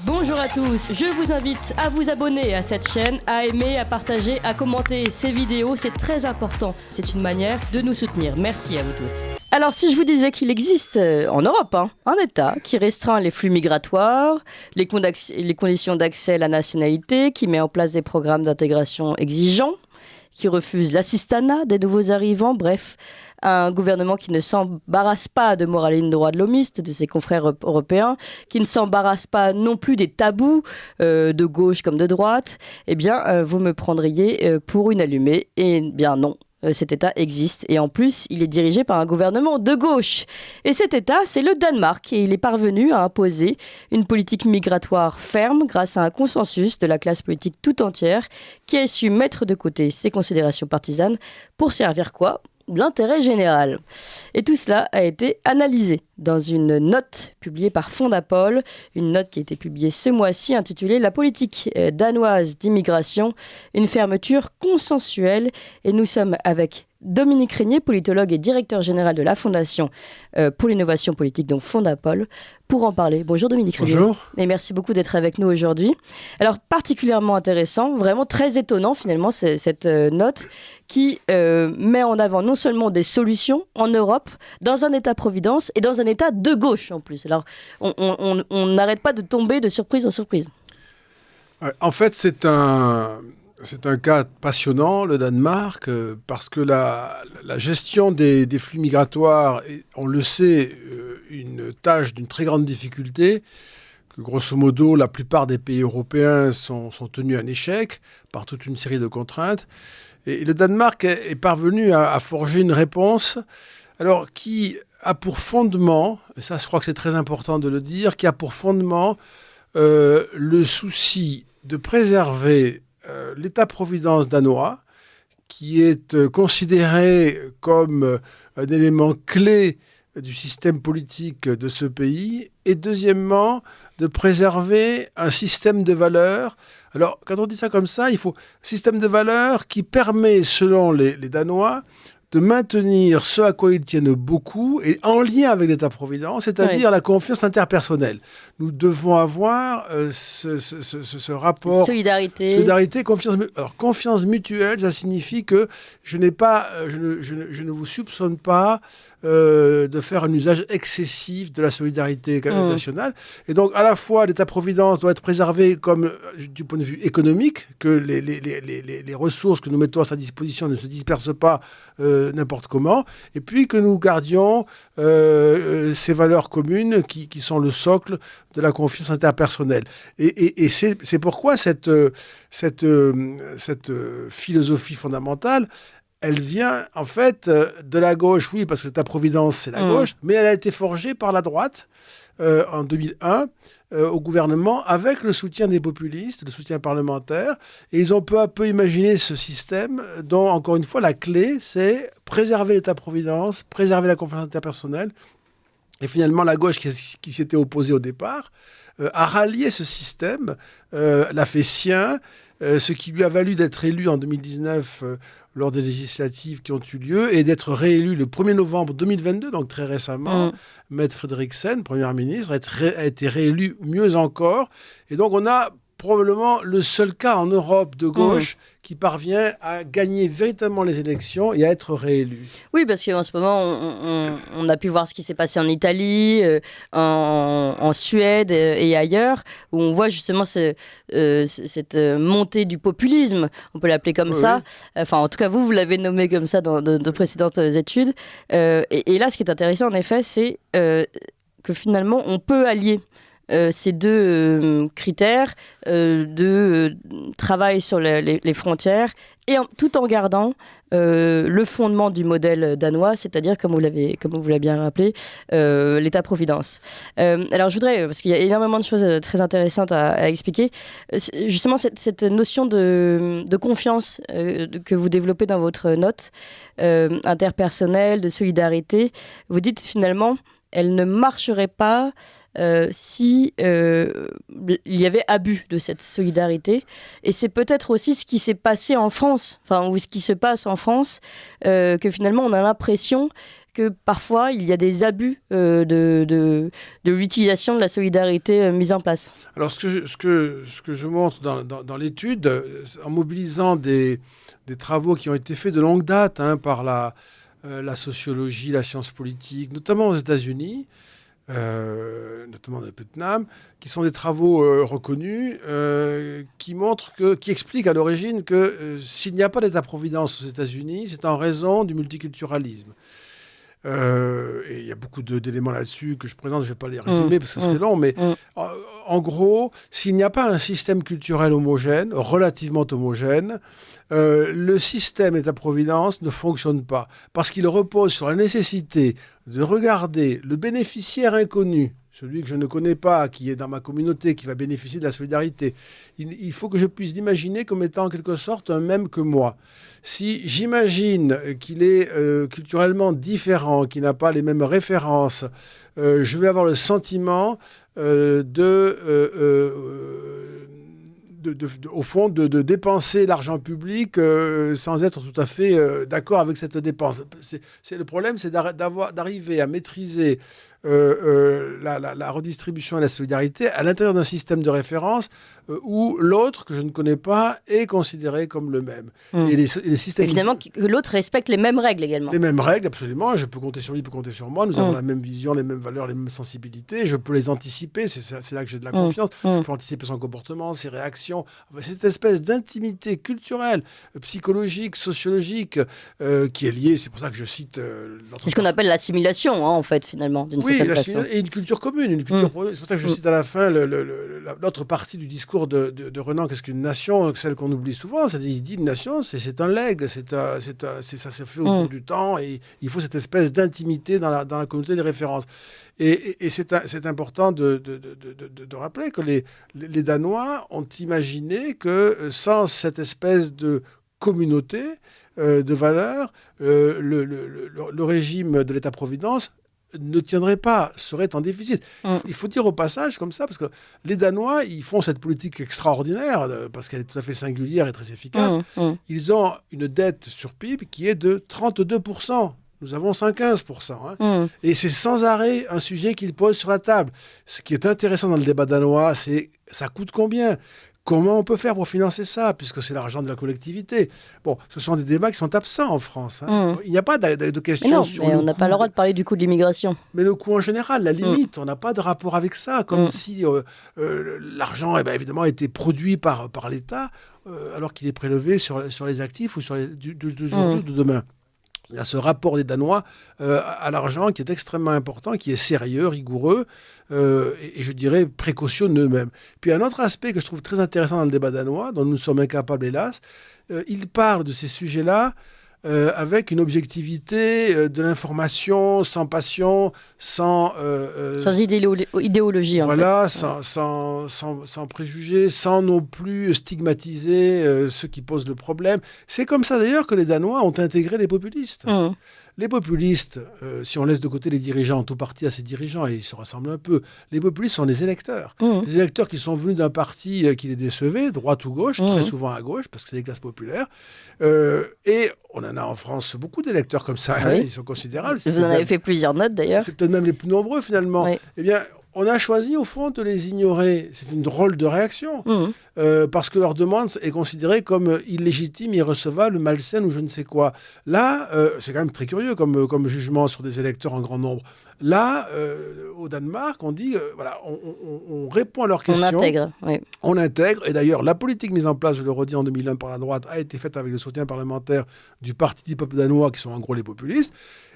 Bonjour à tous, je vous invite à vous abonner à cette chaîne, à aimer, à partager, à commenter ces vidéos, c'est très important. C'est une manière de nous soutenir. Merci à vous tous. Alors si je vous disais qu'il existe en Europe un État qui restreint les flux migratoires, les conditions d'accès à la nationalité, qui met en place des programmes d'intégration exigeants, qui refuse l'assistanat des nouveaux arrivants, bref, un gouvernement qui ne s'embarrasse pas de moralisme droit de l'homiste, de ses confrères européens, qui ne s'embarrasse pas non plus des tabous de gauche comme de droite, eh bien, vous me prendriez pour une allumée. Eh bien non. Cet État existe et en plus, il est dirigé par un gouvernement de gauche. Et cet État, c'est le Danemark et il est parvenu à imposer une politique migratoire ferme grâce à un consensus de la classe politique tout entière qui a su mettre de côté ses considérations partisanes pour servir quoi ? L'intérêt général. Et tout cela a été analysé dans une note publiée par Fondapol, une note qui a été publiée ce mois-ci intitulée « La politique danoise d'immigration, une fermeture consensuelle ». Et nous sommes avec Dominique Régnier, politologue et directeur général de la Fondation pour l'innovation politique, donc Fondapol, pour en parler. Bonjour Dominique Régnier. Bonjour. Et merci beaucoup d'être avec nous aujourd'hui. Alors, particulièrement intéressant, vraiment très étonnant finalement, cette note qui met en avant non seulement des solutions en Europe, dans un État-providence et dans un État de gauche en plus. Alors, on n'arrête pas de tomber de surprise en surprise. En fait, c'est un cas passionnant, le Danemark, parce que la gestion des flux migratoires est, on le sait, une tâche d'une très grande difficulté, que grosso modo, la plupart des pays européens sont tenus à un échec par toute une série de contraintes. Et le Danemark est parvenu à forger une réponse alors, qui a pour fondement, et ça je crois que c'est très important de le dire, qui a pour fondement le souci de préserver l'État-providence danois, qui est considéré comme un élément clé du système politique de ce pays, et deuxièmement, de préserver un système de valeurs. Alors, quand on dit ça comme ça, il faut un système de valeurs qui permet, selon les Danois, de maintenir ce à quoi ils tiennent beaucoup et en lien avec l'État-providence, c'est-à-dire la confiance interpersonnelle. Nous devons avoir ce rapport... Solidarité, confiance... Alors, confiance mutuelle, ça signifie que je ne vous soupçonne pas de faire un usage excessif de la solidarité nationale. Et donc, à la fois, l'État-providence doit être préservé comme, du point de vue économique, que les ressources que nous mettons à sa disposition ne se dispersent pas n'importe comment, et puis que nous gardions ces valeurs communes qui sont le socle de la confiance interpersonnelle. Et c'est pourquoi cette philosophie fondamentale, elle vient en fait de la gauche, oui, parce que l'État-providence, c'est la gauche, mais elle a été forgée par la droite en 2001 au gouvernement avec le soutien des populistes, le soutien parlementaire. Et ils ont peu à peu imaginé ce système dont, encore une fois, la clé, c'est préserver l'État-providence, préserver la confiance interpersonnelle. Et finalement, la gauche qui s'était opposée au départ a rallié ce système, l'a fait sien, ce qui lui a valu d'être élu en 2019 lors des législatives qui ont eu lieu et d'être réélu le 1er novembre 2022, donc très récemment. Mette Frederiksen, première ministre, a été réélu mieux encore. Et donc on a probablement le seul cas en Europe de gauche qui parvient à gagner véritablement les élections et à être réélu. Oui, parce qu'en ce moment, on a pu voir ce qui s'est passé en Italie, en Suède et ailleurs, où on voit justement cette montée du populisme, on peut l'appeler comme ça. Enfin, en tout cas, vous l'avez nommé comme ça dans de précédentes études. Et là, ce qui est intéressant, en effet, c'est que finalement, on peut allier ces deux critères de travail sur les frontières et tout en gardant le fondement du modèle danois, c'est-à-dire, comme vous l'avez bien rappelé, l'État-providence. Alors je voudrais, parce qu'il y a énormément de choses très intéressantes à expliquer, justement cette notion de confiance que vous développez dans votre note, interpersonnelle, de solidarité, vous dites finalement, elle ne marcherait pas si il y avait abus de cette solidarité. Et c'est peut-être aussi ce qui s'est passé en France, ou ce qui se passe en France, que finalement on a l'impression que parfois il y a des abus de l'utilisation de la solidarité mise en place. Alors ce que je montre dans l'étude, en mobilisant des travaux qui ont été faits de longue date par la sociologie, la science politique, notamment aux États-Unis, notamment de Putnam, qui sont des travaux reconnus, qui expliquent à l'origine que s'il n'y a pas d'État-providence aux États-Unis, c'est en raison du multiculturalisme. Et il y a beaucoup d'éléments là-dessus que je présente, je ne vais pas les résumer parce que ce serait long, mais en gros, s'il n'y a pas un système culturel homogène, relativement homogène, le système État-providence ne fonctionne pas parce qu'il repose sur la nécessité de regarder le bénéficiaire inconnu, celui que je ne connais pas, qui est dans ma communauté, qui va bénéficier de la solidarité. Il faut que je puisse l'imaginer comme étant en quelque sorte un même que moi. Si j'imagine qu'il est culturellement différent, qu'il n'a pas les mêmes références, je vais avoir le sentiment au fond, de dépenser l'argent public sans être tout à fait d'accord avec cette dépense. Le problème, c'est d'arriver à maîtriser la redistribution et la solidarité à l'intérieur d'un système de référence où l'autre, que je ne connais pas, est considéré comme le même. Et finalement, que l'autre respecte les mêmes règles également. Les mêmes règles, absolument. Je peux compter sur lui, il peut compter sur moi. Nous avons la même vision, les mêmes valeurs, les mêmes sensibilités. Je peux les anticiper. C'est là que j'ai de la confiance. Je peux anticiper son comportement, ses réactions. Enfin, cette espèce d'intimité culturelle, psychologique, sociologique, qui est liée. C'est pour ça que je cite... c'est ce qu'on appelle l'assimilation, en fait, finalement, d'une certaine façon. Et une culture commune. C'est pour ça que je cite à la fin l'autre partie du discours de Renan, qu'est-ce qu'une nation, celle qu'on oublie souvent. Il dit une nation, c'est un legs, ça se fait au cours du temps, et il faut cette espèce d'intimité dans la communauté des références. Et c'est important de rappeler que les Danois ont imaginé que sans cette espèce de communauté de valeurs, le régime de l'État-providence ne tiendrait pas, serait en déficit. Il faut dire au passage comme ça, parce que les Danois, ils font cette politique extraordinaire, parce qu'elle est tout à fait singulière et très efficace. Ils ont une dette sur PIB qui est de 32%. Nous avons 115%. Et c'est sans arrêt un sujet qu'ils posent sur la table. Ce qui est intéressant dans le débat danois, c'est ça coûte combien ? Comment on peut faire pour financer ça, puisque c'est l'argent de la collectivité? Bon, ce sont des débats qui sont absents en France. Il n'y a pas de question sur mais on n'a pas le droit de parler du coût de l'immigration. Mais le coût en général, la limite, on n'a pas de rapport avec ça, comme si l'argent, évidemment, a été produit par l'État, alors qu'il est prélevé sur les actifs ou sur d'aujourd'hui, de demain. Il y a ce rapport des Danois à l'argent qui est extrêmement important, qui est sérieux, rigoureux, et je dirais précautionneux même. Puis un autre aspect que je trouve très intéressant dans le débat danois, dont nous sommes incapables hélas, il parle de ces sujets-là avec une objectivité de l'information, sans passion, sans idéologie. Voilà, sans préjugés, sans non plus stigmatiser ceux qui posent le problème. C'est comme ça d'ailleurs que les Danois ont intégré les populistes. Les populistes, si on laisse de côté les dirigeants, tout parti à ces dirigeants, et ils se ressemblent un peu, les populistes sont les électeurs. Les électeurs qui sont venus d'un parti qui les décevait, droite ou gauche, très souvent à gauche, parce que c'est les classes populaires. Et on en a en France beaucoup d'électeurs comme ça, ils sont considérables. Vous en avez fait plusieurs notes d'ailleurs. C'est peut-être même les plus nombreux finalement. Eh bien, on a choisi au fond de les ignorer. C'est une drôle de réaction, parce que leur demande est considérée comme illégitime, irrecevable, malsaine ou je ne sais quoi. Là, c'est quand même très curieux comme jugement sur des électeurs en grand nombre. Là, au Danemark, on dit, voilà, on répond à leurs questions. On intègre, oui. On intègre, et d'ailleurs, la politique mise en place, je le redis, en 2001 par la droite, a été faite avec le soutien parlementaire du Parti du peuple danois, qui sont en gros les populistes.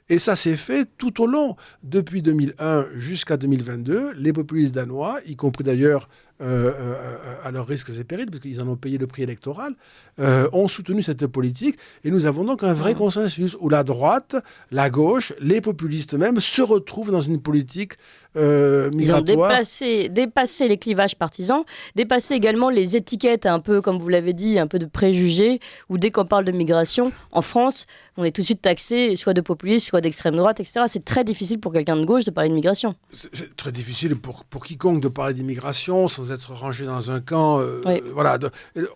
Et ça s'est fait tout au long. Depuis 2001 jusqu'à 2022, les populistes danois, y compris d'ailleurs à leurs risques et périls, parce qu'ils en ont payé le prix électoral, ont soutenu cette politique. Et nous avons donc un vrai consensus où la droite, la gauche, les populistes même se retrouvent dans une politique migratoire. Ils ont dépassé les clivages partisans, dépassé également les étiquettes, un peu, comme vous l'avez dit, un peu de préjugés, où dès qu'on parle de migration, en France, on est tout de suite taxé soit de populiste, soit d'extrême droite, etc. C'est très difficile pour quelqu'un de gauche de parler d'immigration. C'est très difficile pour quiconque de parler d'immigration sans être rangé dans un camp. Oui. Voilà.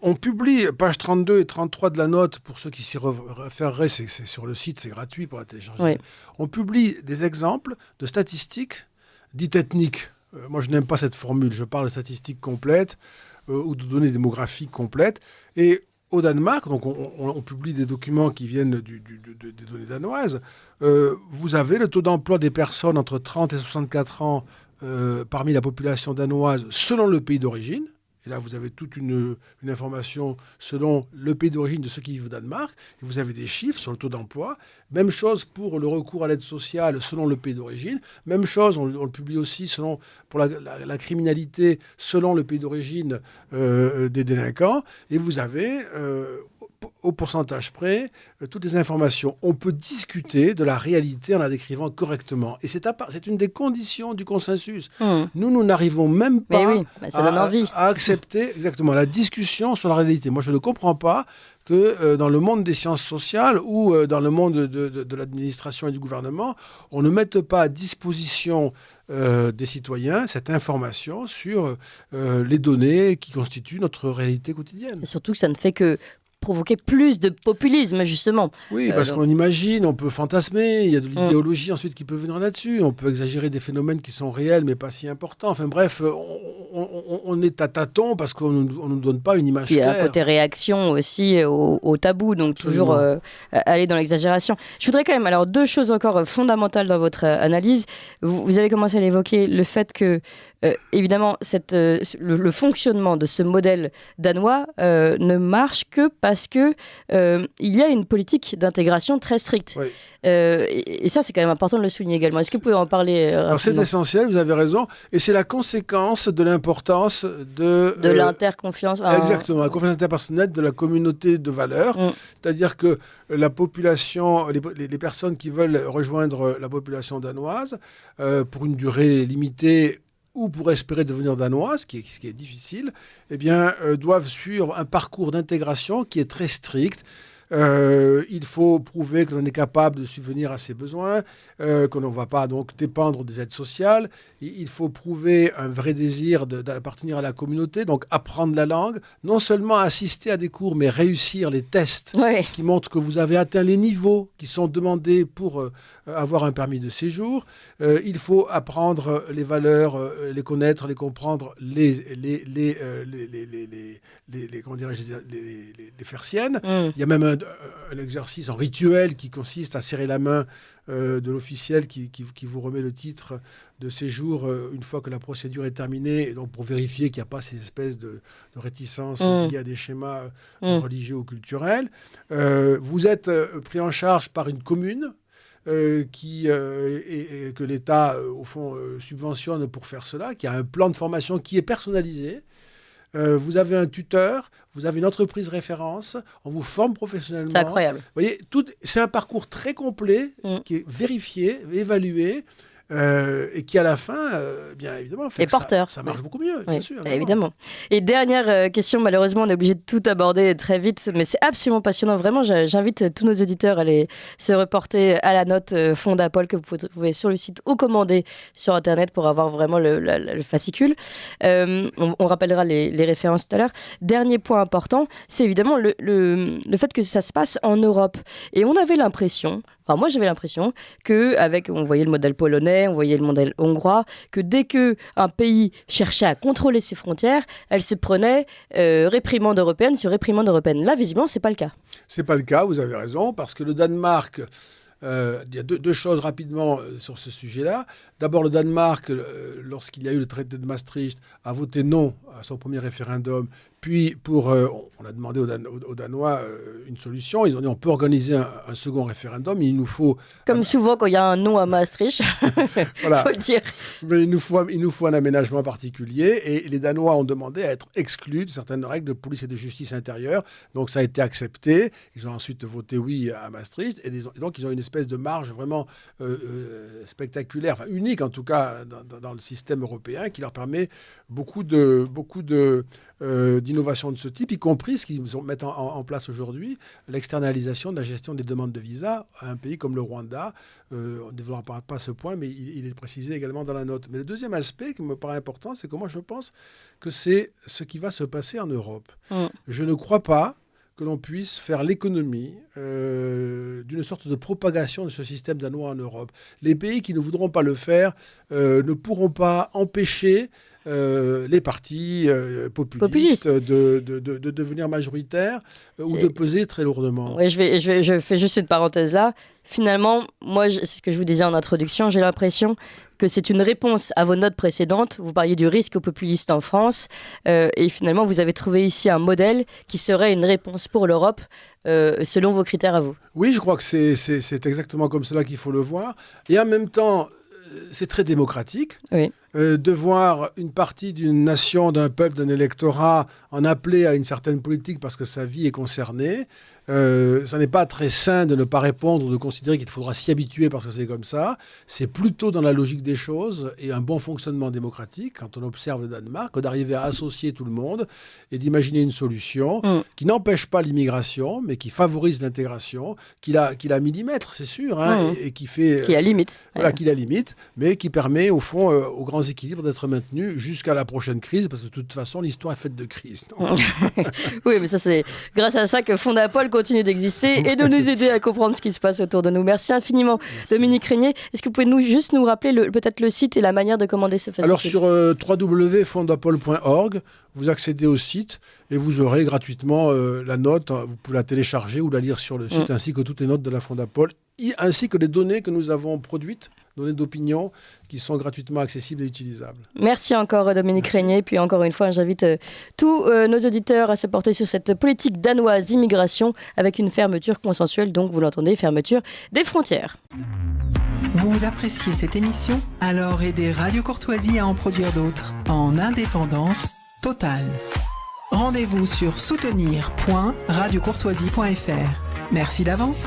On publie, page 32 et 33 de la note, pour ceux qui s'y référeraient, c'est sur le site, c'est gratuit pour la télécharger. Oui. On publie des exemples de statistiques dites ethniques. Moi, je n'aime pas cette formule. Je parle de statistiques complètes ou de données démographiques complètes. Et au Danemark, donc on publie des documents qui viennent des données danoises. Vous avez le taux d'emploi des personnes entre 30 et 64 ans parmi la population danoise selon le pays d'origine. Et là, vous avez toute une information selon le pays d'origine de ceux qui vivent au Danemark. Et vous avez des chiffres sur le taux d'emploi. Même chose pour le recours à l'aide sociale selon le pays d'origine. Même chose, on le publie aussi pour la criminalité selon le pays d'origine des délinquants. Et vous avez, au pourcentage près, toutes les informations. On peut discuter de la réalité en la décrivant correctement. Et c'est une des conditions du consensus. Nous n'arrivons même pas ça donne envie. à accepter exactement la discussion sur la réalité. Moi, je ne comprends pas que dans le monde des sciences sociales ou dans le monde de l'administration et du gouvernement, on ne mette pas à disposition des citoyens cette information sur les données qui constituent notre réalité quotidienne. Et surtout que ça ne fait que provoquer plus de populisme, justement. Oui, parce qu'on imagine, on peut fantasmer, il y a de l'idéologie ensuite qui peut venir là-dessus, on peut exagérer des phénomènes qui sont réels mais pas si importants. Enfin bref, on est à tâtons parce qu'on ne nous donne pas une image claire. Il y a un côté réaction aussi au tabou, donc toujours aller dans l'exagération. Je voudrais quand même, alors 2 choses encore fondamentales dans votre analyse. Vous avez commencé à l'évoquer, le fait que évidemment, le fonctionnement de ce modèle danois ne marche que parce que il y a une politique d'intégration très stricte. Oui. Et ça, c'est quand même important de le souligner également. Est-ce que vous pouvez en parler rapidement ? C'est essentiel, vous avez raison. Et c'est la conséquence de l'importance de l'interconfiance. Exactement, la confiance interpersonnelle, de la communauté de valeurs. C'est-à-dire que la population, les personnes qui veulent rejoindre la population danoise pour une durée limitée, ou pour espérer devenir danois, ce qui est difficile, eh bien, doivent suivre un parcours d'intégration qui est très strict. Il faut prouver que l'on est capable de subvenir à ses besoins, qu'on ne va pas donc dépendre des aides sociales. Il faut prouver un vrai désir d'appartenir à la communauté, donc apprendre la langue, non seulement assister à des cours, mais réussir les tests qui montrent que vous avez atteint les niveaux qui sont demandés pour avoir un permis de séjour. Il faut apprendre les valeurs, les connaître, les comprendre, les faire siennes. Il y a même un exercice, un rituel qui consiste à serrer la main de l'officiel qui vous remet le titre de séjour une fois que la procédure est terminée, et donc pour vérifier qu'il n'y a pas ces espèces de réticences liées à des schémas religieux ou culturels. Vous êtes pris en charge par une commune et que l'État, au fond, subventionne pour faire cela, qui a un plan de formation qui est personnalisé. Vous avez un tuteur, vous avez une entreprise référence, on vous forme professionnellement. C'est incroyable. Vous voyez, c'est un parcours très complet qui est vérifié, évalué. Et qui à la fin, bien évidemment, fait que ça marche beaucoup mieux, bien sûr. Évidemment. Et dernière question, malheureusement, on est obligé de tout aborder très vite, mais c'est absolument passionnant. Vraiment, j'invite tous nos auditeurs à aller se reporter à la note Fondapol que vous pouvez trouver sur le site ou commander sur Internet pour avoir vraiment le fascicule. On rappellera les références tout à l'heure. Dernier point important, c'est évidemment le fait que ça se passe en Europe. Et on avait l'impression... Enfin, moi, j'avais l'impression on voyait le modèle polonais, on voyait le modèle hongrois, que dès qu'un pays cherchait à contrôler ses frontières, elle se prenait réprimande européenne sur réprimande européenne. Là, visiblement, ce n'est pas le cas. Ce n'est pas le cas, vous avez raison, parce que le Danemark... il y a deux choses rapidement sur ce sujet-là. D'abord, le Danemark, lorsqu'il y a eu le traité de Maastricht, a voté non à son premier référendum. Puis, on a demandé aux Danois une solution. Ils ont dit on peut organiser un second référendum. Il nous faut... Comme souvent quand il y a un non à Maastricht, voilà. Faut le dire. Mais il nous faut un aménagement particulier. Et les Danois ont demandé à être exclus de certaines règles de police et de justice intérieure. Donc, ça a été accepté. Ils ont ensuite voté oui à Maastricht. Et donc, ils ont une espèce de marge vraiment spectaculaire, enfin unique en tout cas dans le système européen, qui leur permet beaucoup de beaucoup d'innovations de ce type, y compris ce qu'ils mettent en place aujourd'hui, l'externalisation de la gestion des demandes de visa à un pays comme le Rwanda. On ne développera pas ce point, mais il est précisé également dans la note. Mais le deuxième aspect qui me paraît important, c'est que moi je pense que c'est ce qui va se passer en Europe. Je ne crois pas que l'on puisse faire l'économie d'une sorte de propagation de ce système danois en Europe. Les pays qui ne voudront pas le faire ne pourront pas empêcher les partis populistes de devenir majoritaires ou de peser très lourdement. Oui, je fais juste une parenthèse là. Finalement, moi, c'est ce que je vous disais en introduction, j'ai l'impression que c'est une réponse à vos notes précédentes. Vous parliez du risque populiste en France et finalement, vous avez trouvé ici un modèle qui serait une réponse pour l'Europe selon vos critères à vous. Oui, je crois que c'est exactement comme cela qu'il faut le voir. Et en même temps, c'est très démocratique. Oui. De voir une partie d'une nation, d'un peuple, d'un électorat en appeler à une certaine politique parce que sa vie est concernée. Ça n'est pas très sain de ne pas répondre, de considérer qu'il faudra s'y habituer parce que c'est comme ça. C'est plutôt dans la logique des choses et un bon fonctionnement démocratique, quand on observe le Danemark, d'arriver à associer tout le monde et d'imaginer une solution qui n'empêche pas l'immigration, mais qui favorise l'intégration, qui la millimètre, c'est sûr, et qui fait... Qui la limite. Voilà, qui la limite, mais qui permet, au fond, aux grands équilibres d'être maintenus jusqu'à la prochaine crise, parce que de toute façon, l'histoire est faite de crises. Oui, mais ça, c'est grâce à ça que Fondapol continue d'exister et de nous aider à comprendre ce qui se passe autour de nous. Merci infiniment, Dominique Régnier. Est-ce que vous pouvez juste nous rappeler peut-être le site et la manière de commander ce fascicule ? Alors, sur www.fondapol.org, vous accédez au site et vous aurez gratuitement la note. Vous pouvez la télécharger ou la lire sur le site, ainsi que toutes les notes de la Fondapol, ainsi que les données que nous avons produites, données d'opinion, qui sont gratuitement accessibles et utilisables. Merci encore, Dominique Régnier. Puis encore une fois, j'invite tous nos auditeurs à se porter sur cette politique danoise d'immigration avec une fermeture consensuelle, donc vous l'entendez, fermeture des frontières. Vous appréciez cette émission ? Alors aidez Radio Courtoisie à en produire d'autres, en indépendance totale. Rendez-vous sur soutenir.radiocourtoisie.fr. Merci d'avance.